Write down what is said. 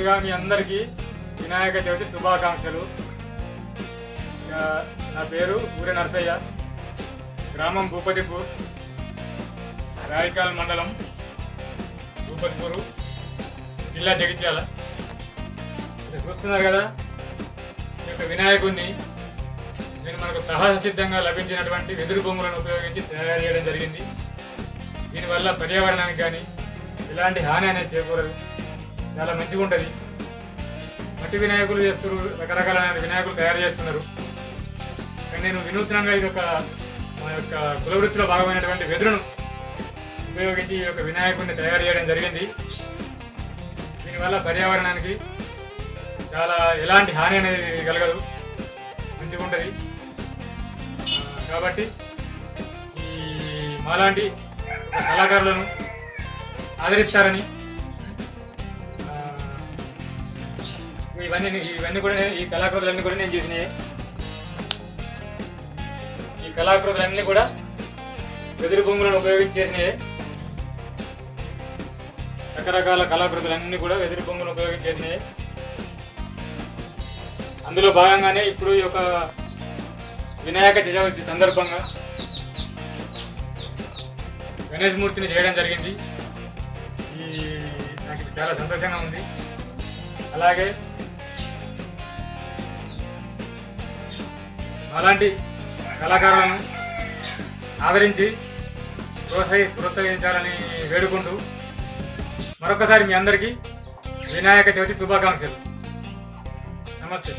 ముందుగా మీ అందరికీ వినాయక చవితి శుభాకాంక్షలు. నా పేరు ఊరి నరసయ్య, గ్రామం భూపతిపూర్, రాయికాల్ మండలం, భూపతిపూరు, జిల్లా జగిత్యాల. చూస్తున్నారు కదా, ఈ యొక్క వినాయకుడిని నేను మనకు సహజ సిద్ధంగా లభించినటువంటి వెదురు బొమ్మలను ఉపయోగించి తయారు చేయడం జరిగింది. దీనివల్ల పర్యావరణానికి కానీ ఎలాంటి హాని అనేది చేయకూడదు, చాలా మంచిగా ఉంటుంది. మట్టి వినాయకులు చేస్తున్నారు, రకరకాల వినాయకులు తయారు చేస్తున్నారు. కానీ నేను వినూత్నంగా ఇది మా యొక్క కులవృత్తిలో భాగమైనటువంటి వెదురును ఉపయోగించి ఈ యొక్క వినాయకుడిని తయారు చేయడం జరిగింది. దీనివల్ల పర్యావరణానికి చాలా ఎలాంటి హాని అనేది కలగదు, మంచిగా ఉంటుంది. కాబట్టి ఈ మాలాంటి కళాకారులను ఆదరిస్తారని, ఇవన్నీ కూడా ఈ కళాకృతులన్నీ కూడా నేను చేసినాయి. ఈ కళాకృతులన్నీ కూడా వెదురు బొమ్మలను ఉపయోగించి చేసినాయి. రకరకాల కళాకృతులన్నీ కూడా వెదురు బొమ్మలను ఉపయోగించి చేసినాయి. అందులో భాగంగానే ఇప్పుడు ఈ యొక్క వినాయక చవితి సందర్భంగా గణేష్ మూర్తిని చేయడం జరిగింది. నాకు చాలా సంతోషంగా ఉంది. అలాగే అలాంటి కళాకారులను ఆదరించి ప్రోత్సహించాలని వేడుకుంటూ మరొకసారి మీ అందరికీ వినాయక చవితి శుభాకాంక్షలు. నమస్తే.